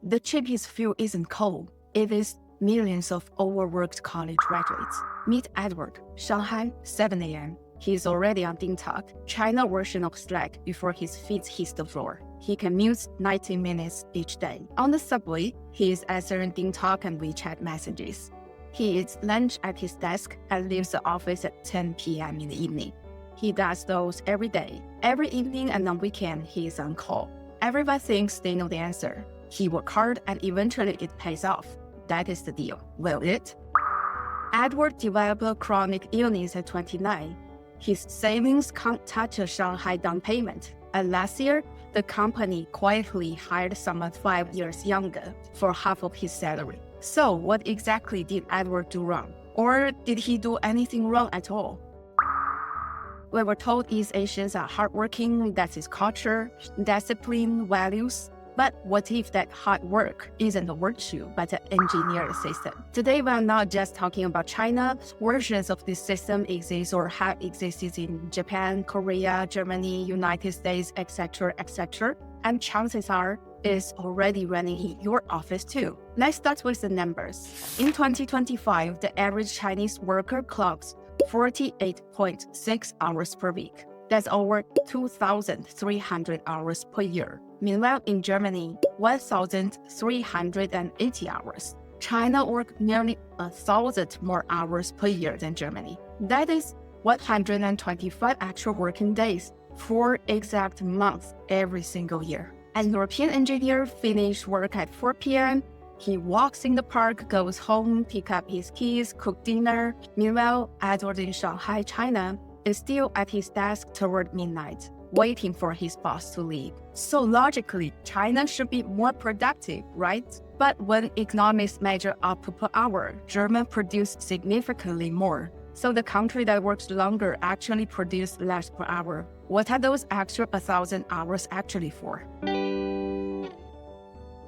The cheapest fuel isn't coal. It is millions of overworked college graduates. Meet Edward, Shanghai, 7 a.m. He's already on TikTok, China version of Slack before his feet hits the floor. He commutes 90 minutes each day. On the subway, he is answering TikTok and WeChat messages. He eats lunch at his desk and leaves the office at 10 p.m. in the evening. He does those every day. Every evening and on weekend, he is on call. Everyone thinks they know the answer. He works hard and eventually it pays off. That is the deal. Will it? Edward developed a chronic illness at 29. His savings can't touch a Shanghai down payment. And last year, the company quietly hired someone 5 years younger for half of his salary. So what exactly did Edward do wrong? Or did he do anything wrong at all? We were told East Asians are hardworking, that's his culture, discipline, values. But what if that hard work isn't a virtue, but an engineered system? Today, we're not just talking about China. Versions of this system exist or have existed in Japan, Korea, Germany, United States, etc., etc. And chances are, it's already running in your office too. Let's start with the numbers. In 2025, the average Chinese worker clocks 48.6 hours per week. That's over 2,300 hours per year. Meanwhile, in Germany, 1,380 hours. China works nearly 1,000 more hours per year than Germany. That is 125 actual working days, 4 exact months every single year. An European engineer finishes work at 4 p.m. He walks in the park, goes home, pick up his keys, cook dinner. Meanwhile, Edward in Shanghai, China, is still at his desk toward midnight, waiting for his boss to leave. So logically, China should be more productive, right? But when economists measure output per hour, Germany produce significantly more. So the country that works longer actually produces less per hour. What are those extra 1,000 hours actually for?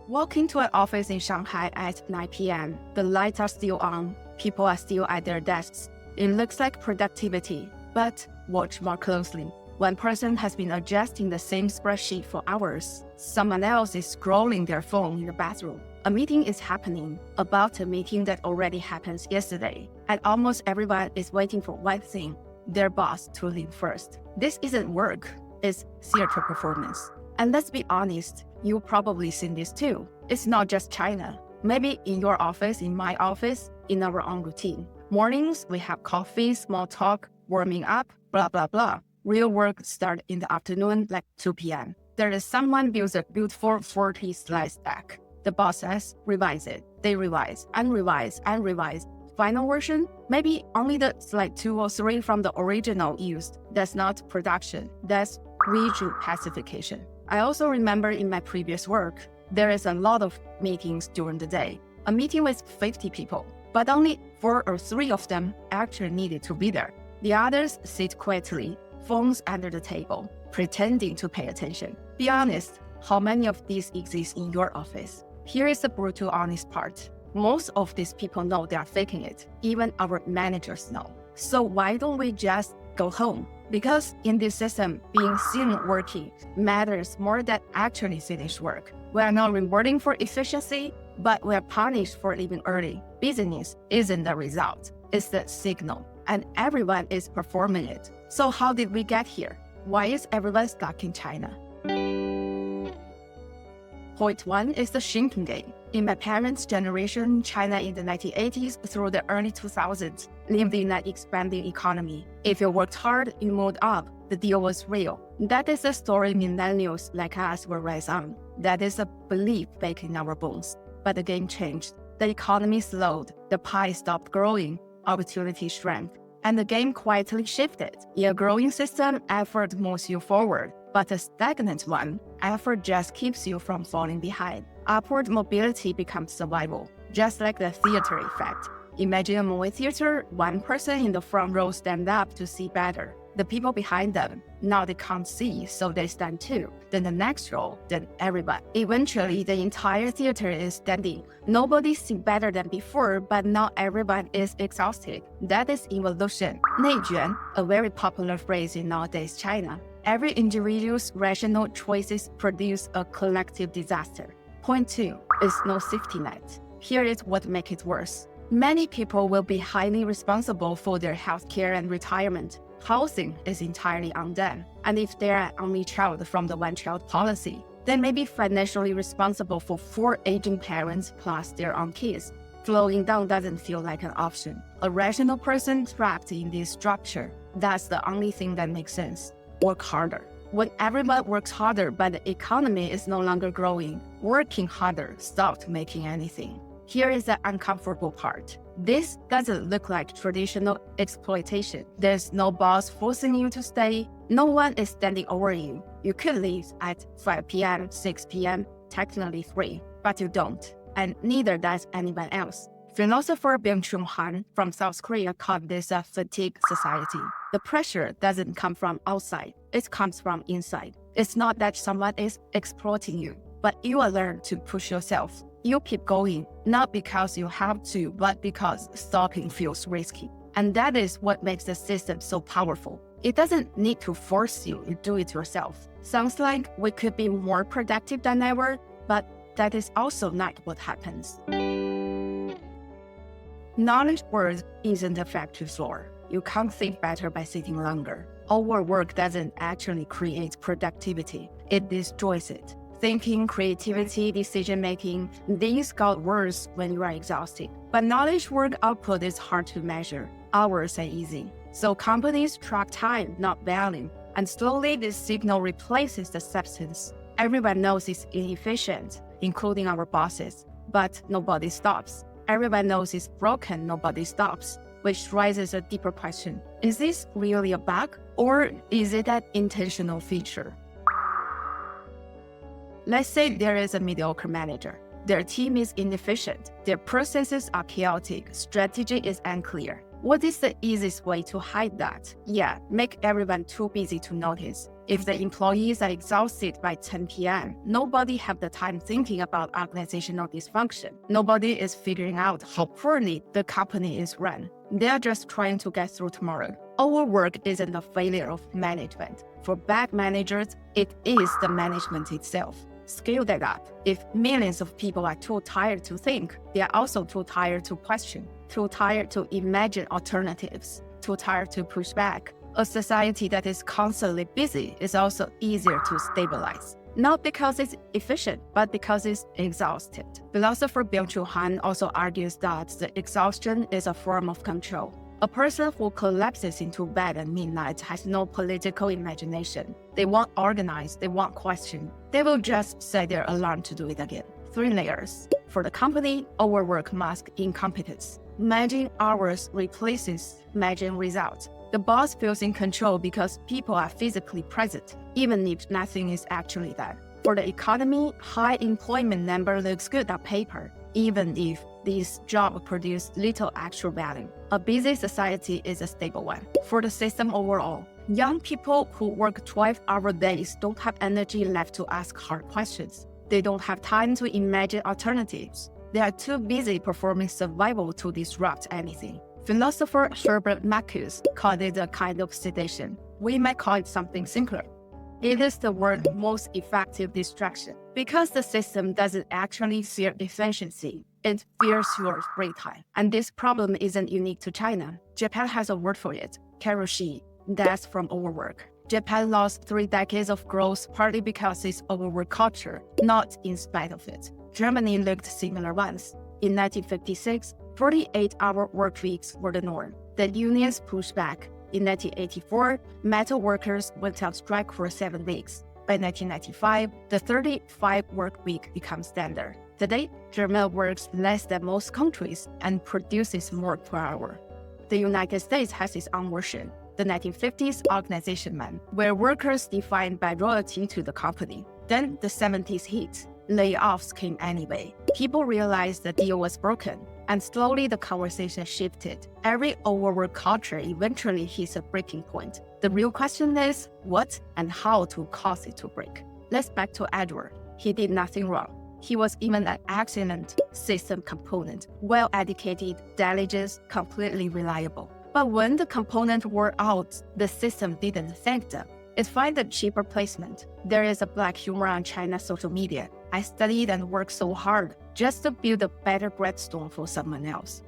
Walk into an office in Shanghai at 9 p.m. The lights are still on. People are still at their desks. It looks like productivity. But watch more closely. One person has been adjusting the same spreadsheet for hours. Someone else is scrolling their phone in the bathroom. A meeting is happening about a meeting that already happened yesterday. And almost everyone is waiting for one thing, their boss to leave first. This isn't work, it's theater performance. And let's be honest, you've probably seen this too. It's not just China. Maybe in your office, in my office, in our own routine. Mornings, we have coffee, small talk, warming up, blah, blah, blah. Real work starts in the afternoon, like 2 p.m. There is someone builds a beautiful 40-slide deck. The boss says, revise it. They revise, and revise, and revise. Final version? Maybe only the slide 2 or 3 from the original used. That's not production. That's visual pacification. I also remember in my previous work, there is a lot of meetings during the day. A meeting with 50 people, but only 4 or 3 of them actually needed to be there. The others sit quietly, phones under the table, pretending to pay attention. Be honest, how many of these exist in your office? Here is the brutal honest part. Most of these people know they are faking it. Even our managers know. So why don't we just go home? Because in this system, being seen working matters more than actually finished work. We are not rewarding for efficiency, but we are punished for leaving early. Business isn't the result, it's the signal. And everyone is performing it. So how did we get here? Why is everyone stuck in China? Point 1 is the shrinking game. In my parents' generation, China in the 1980s through the early 2000s lived in an expanding economy. If you worked hard, you moved up. The deal was real. That is the story millennials like us will rise on. That is a belief baked in our bones. But the game changed. The economy slowed. The pie stopped growing. Opportunity shrank. And the game quietly shifted. In a growing system, effort moves you forward. But a stagnant one, effort just keeps you from falling behind. Upward mobility becomes survival, just like the theater effect. Imagine a movie theater, one person in the front row stand up to see better. The people behind them, now they can't see, so they stand too. Then the next row, then everyone. Eventually, the entire theater is standing. Nobody sees better than before, but not everyone is exhausted. That is involution. 内卷, a very popular phrase in nowadays China. Every individual's rational choices produce a collective disaster. Point 2 is no safety net. Here is what makes it worse. Many people will be highly responsible for their healthcare and retirement. Housing is entirely on them. And if they are only child from the one-child policy, they may be financially responsible for 4 aging parents plus their own kids. Slowing down doesn't feel like an option. A rational person trapped in this structure, that's the only thing that makes sense. Work harder. When everyone works harder but the economy is no longer growing, working harder stopped making anything. Here is the uncomfortable part. This doesn't look like traditional exploitation. There's no boss forcing you to stay. No one is standing over you. You could leave at 5 p.m., 6 p.m., technically free, but you don't. And neither does anyone else. Philosopher Byung-Chul from South Korea called this a fatigue society. The pressure doesn't come from outside, it comes from inside. It's not that someone is exploiting you, but you will learn to push yourself. You keep going, not because you have to, but because stopping feels risky. And that is what makes the system so powerful. It doesn't need to force you, you do it yourself. Sounds like we could be more productive than ever, but that is also not what happens. Knowledge work isn't a factory floor. You can't think better by sitting longer. Overwork doesn't actually create productivity. It destroys it. Thinking, creativity, decision-making, these got worse when you are exhausted. But knowledge work output is hard to measure. Hours are easy. So companies track time, not value. And slowly this signal replaces the substance. Everyone knows it's inefficient, including our bosses. But nobody stops. Everyone knows it's broken, nobody stops. Which raises a deeper question. Is this really a bug? Or is it an intentional feature? Let's say there is a mediocre manager. Their team is inefficient. Their processes are chaotic. Strategy is unclear. What is the easiest way to hide that? Yeah, make everyone too busy to notice. If the employees are exhausted by 10 p.m., nobody have the time thinking about organizational dysfunction. Nobody is figuring out how poorly the company is run. They are just trying to get through tomorrow. Overwork isn't a failure of management. For bad managers, it is the management itself. Scale that up. If millions of people are too tired to think, they are also too tired to question, too tired to imagine alternatives, too tired to push back. A society that is constantly busy is also easier to stabilize. Not because it's efficient, but because it's exhausted. Philosopher Byung-Chul also argues that the exhaustion is a form of control. A person who collapses into bed at midnight has no political imagination. They won't organize, they won't question. They will just set their alarm to do it again. 3 layers. For the company, overwork masks incompetence. Managing hours replaces managing results. The boss feels in control because people are physically present, even if nothing is actually done. For the economy, high employment number looks good on paper, even if these jobs produce little actual value. A busy society is a stable one. For the system overall, young people who work 12-hour days don't have energy left to ask hard questions. They don't have time to imagine alternatives. They are too busy performing survival to disrupt anything. Philosopher Herbert Marcuse called it a kind of sedation. We might call it something simpler. It is the world's most effective distraction because the system doesn't actually fear efficiency. It fears your free time. And this problem isn't unique to China. Japan has a word for it, karoshi, death from overwork. Japan lost 3 decades of growth partly because its overwork culture, not in spite of it. Germany looked similar once. In 1956, 48-hour work weeks were the norm. The unions pushed back. In 1984, metal workers went on strike for 7 weeks. By 1995, the 35-work week becomes standard. Today, Germany works less than most countries and produces more per hour. The United States has its own version, the 1950s organization man, where workers defined by loyalty to the company. Then the 70s hit. Layoffs came anyway. People realized the deal was broken, and slowly the conversation shifted. Every overwork culture eventually hits a breaking point. The real question is what and how to cause it to break. Let's back to Edward. He did nothing wrong. He was even an excellent system component, well-educated, diligent, completely reliable. But when the component wore out, the system didn't thank them. It found a cheaper placement. There is a black humor on China's social media. I studied and worked so hard just to build a better breadstone for someone else.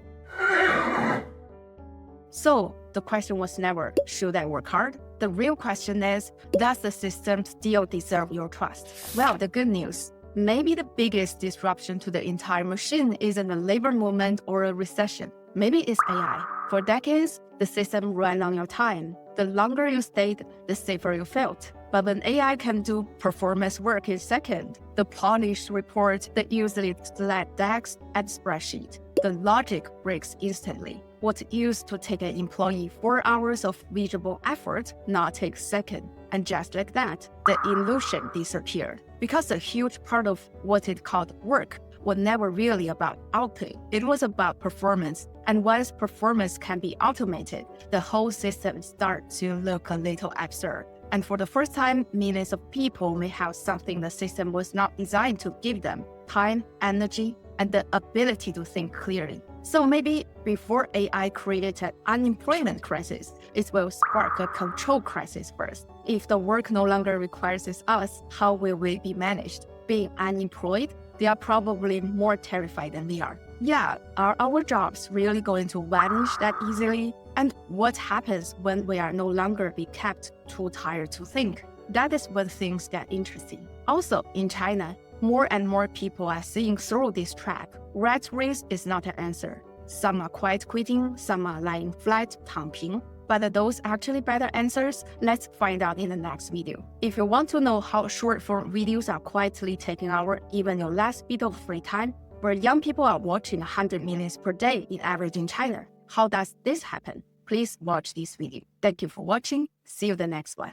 So the question was never, should I work hard? The real question is, does the system still deserve your trust? Well, the good news, maybe the biggest disruption to the entire machine isn't a labor movement or a recession. Maybe it's AI. For decades, the system ran on your time. The longer you stayed, the safer you felt. But when AI can do performance work in seconds, the polished report, the easily select DAX and spreadsheet, the logic breaks instantly. What used to take an employee 4 hours of visible effort now takes seconds. And just like that, the illusion disappeared. Because a huge part of what it called work was never really about output. It was about performance. And once performance can be automated, the whole system starts to look a little absurd. And for the first time, millions of people may have something the system was not designed to give them: time, energy, and the ability to think clearly. So maybe before AI created an unemployment crisis, it will spark a control crisis first. If the work no longer requires us, how will we be managed? Being unemployed, they are probably more terrified than we are. Yeah, are our jobs really going to vanish that easily? And what happens when we are no longer be kept too tired to think? That is when things get interesting. Also, in China, more and more people are seeing through this trap. Rat race is not an answer. Some are quiet quitting, some are lying flat, 躺平. But are those actually better answers? Let's find out in the next video. If you want to know how short-form videos are quietly taking over even your last bit of free time, where young people are watching 100 million per day in average in China, how does this happen? Please watch this video. Thank you for watching. See you the next one.